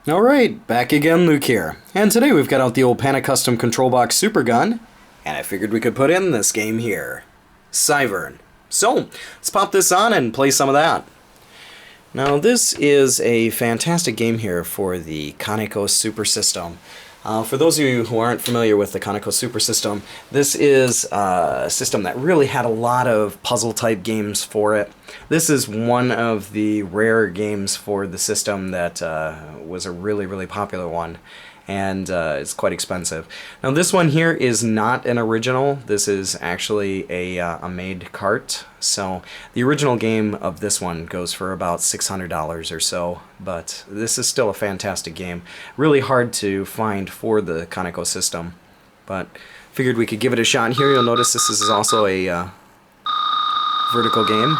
Alright, back again, Luke here. And today we've got out the old Panic Custom Control Box Super Gun, and I figured we could put in this game here, Cyvern. So, let's pop this on and play some of that. Now this is a fantastic game here for the Kaneko Super System. For those of you who aren't familiar with the Kaneko Super System, this is a system that really had a lot of puzzle-type games for it. This is one of the rare games for the system that was a really popular one, and it's quite expensive. Now this one here is not an original. This is actually a made cart. So the original game of this one goes for about $600 or so, but this is still a fantastic game. Really hard to find for the Kaneko system, but figured we could give it a shot here. You'll notice this is also a vertical game.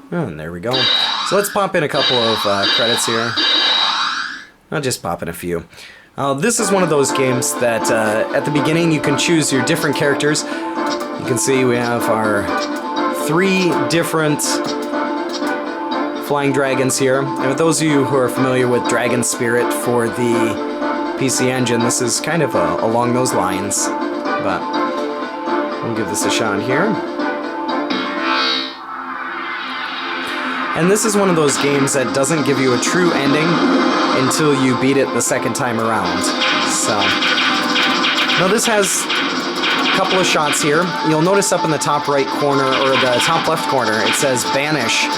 And there we go. So let's pop in a couple of credits here. I'll just pop in a few. This is one of those games that at the beginning you can choose your different characters. You can see we have our 3 different flying dragons here. And with those of you who are familiar with Dragon Spirit for the PC Engine, this is kind of along those lines. But we'll give this a shot here. And this is one of those games that doesn't give you a true ending until you beat it the second time around. So, now this has a couple of shots here. You'll notice up in the top right corner, or the top left corner, it says Banish.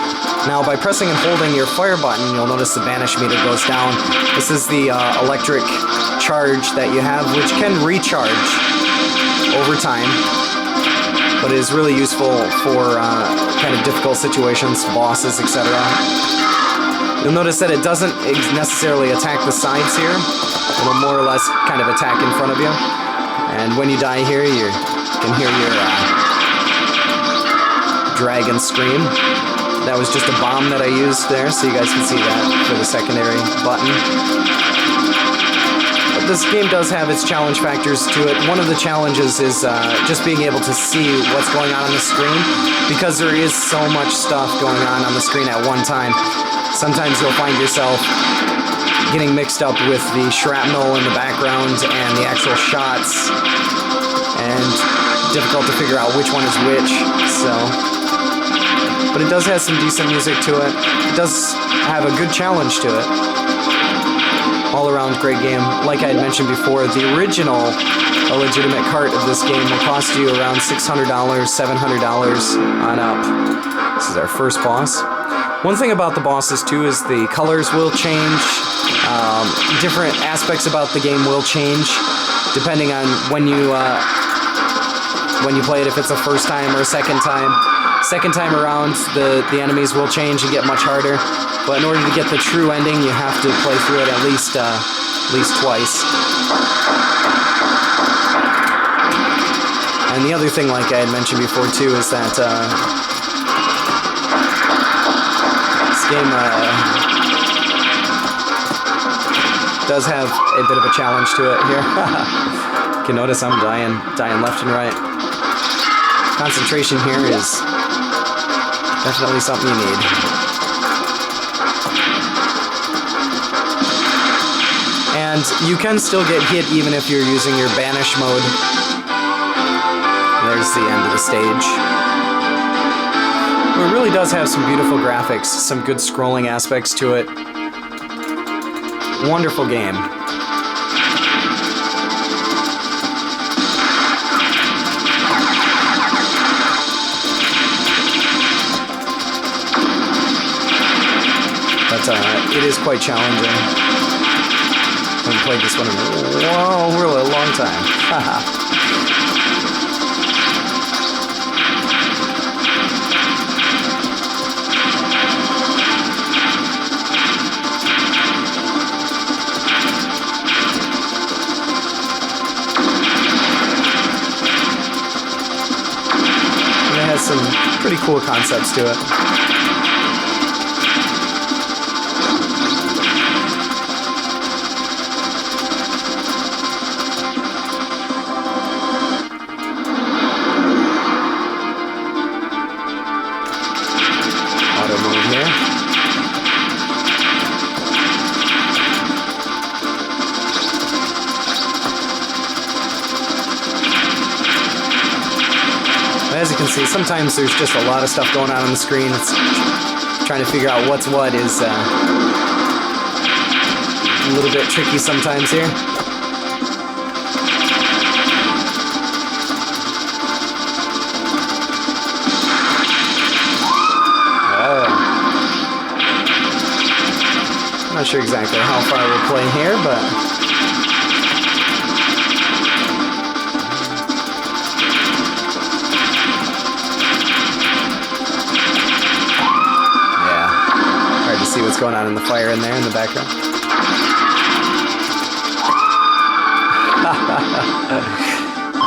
Now by pressing and holding your fire button, you'll notice the Banish meter goes down. This is the electric charge that you have, which can recharge over time, but is really useful for kind of difficult situations, bosses, etc. You'll notice that it doesn't necessarily attack the sides here. It'll more or less kind of attack in front of you. And when you die here, you can hear your dragon scream. That was just a bomb that I used there, so you guys can see that for the secondary button. This game does have its challenge factors to it. One of the challenges is just being able to see what's going on the screen, because there is so much stuff going on the screen at one time. Sometimes you'll find yourself getting mixed up with the shrapnel in the background and the actual shots, and difficult to figure out which one is which. But it does have some decent music to it. It does have a good challenge to it. All-around great game. Like I had mentioned before, the original, a legitimate cart of this game will cost you around $600, $700 on up. This is our first boss. One thing about the bosses too is the colors will change. Different aspects about the game will change depending on when you play it, if it's a first time or a second time. Second time around, the enemies will change and get much harder. But in order to get the true ending, you have to play through it at least twice. And the other thing, like I had mentioned before too, is that this game does have a bit of a challenge to it here. You can notice I'm dying left and right. Concentration here is definitely something you need. And you can still get hit even if you're using your Banish mode. There's the end of the stage. It really does have some beautiful graphics, some good scrolling aspects to it. Wonderful game. But it is quite challenging. I haven't played this one in a really long time. has some pretty cool concepts to it. Auto mode here. As you can see, sometimes there's just a lot of stuff going on the screen. It's trying to figure out what's what is a little bit tricky sometimes here. Oh. I'm not sure exactly how far we're playing here, but see what's going on in the fire in there in the background.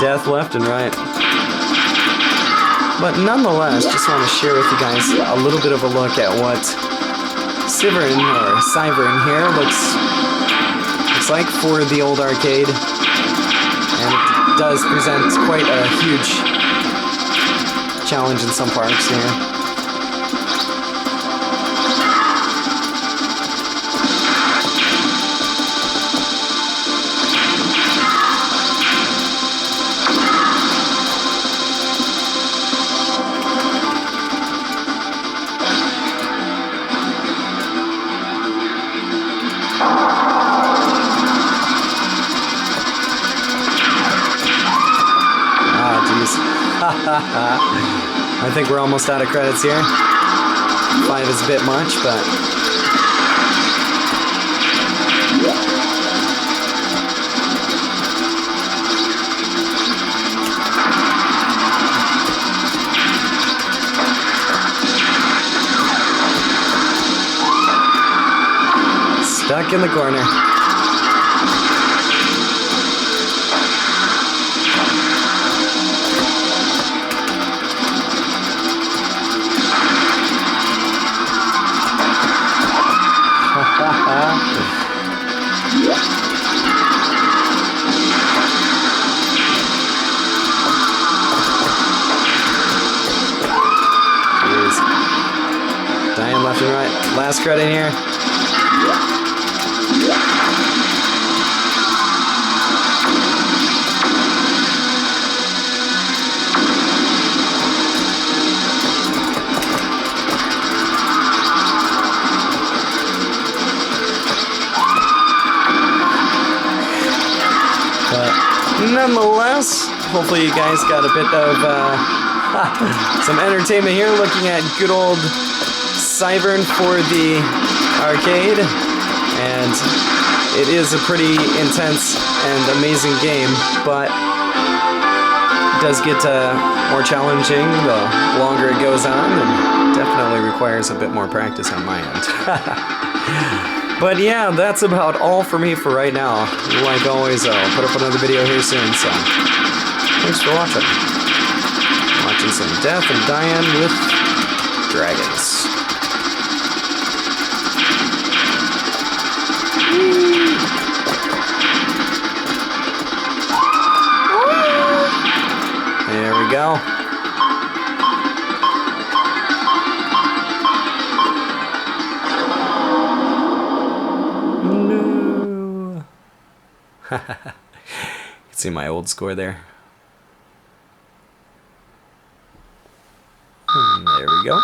Death left and right. But nonetheless, just want to share with you guys a little bit of a look at what Cyvern here looks like for the old arcade. And it does present quite a huge challenge in some parts here. I think we're almost out of credits here. 5 is a bit much, but stuck in the corner. Dying left and right. Last credit here. Nonetheless, hopefully you guys got a bit of some entertainment here looking at good old Cyvern for the arcade, and it is a pretty intense and amazing game, but it does get more challenging the longer it goes on, and definitely requires a bit more practice on my end. But yeah, that's about all for me for right now. Like always, I'll put up another video here soon, so thanks for watching. Watching some death and dying with dragons. There we go. No. You can see my old score there. There we go.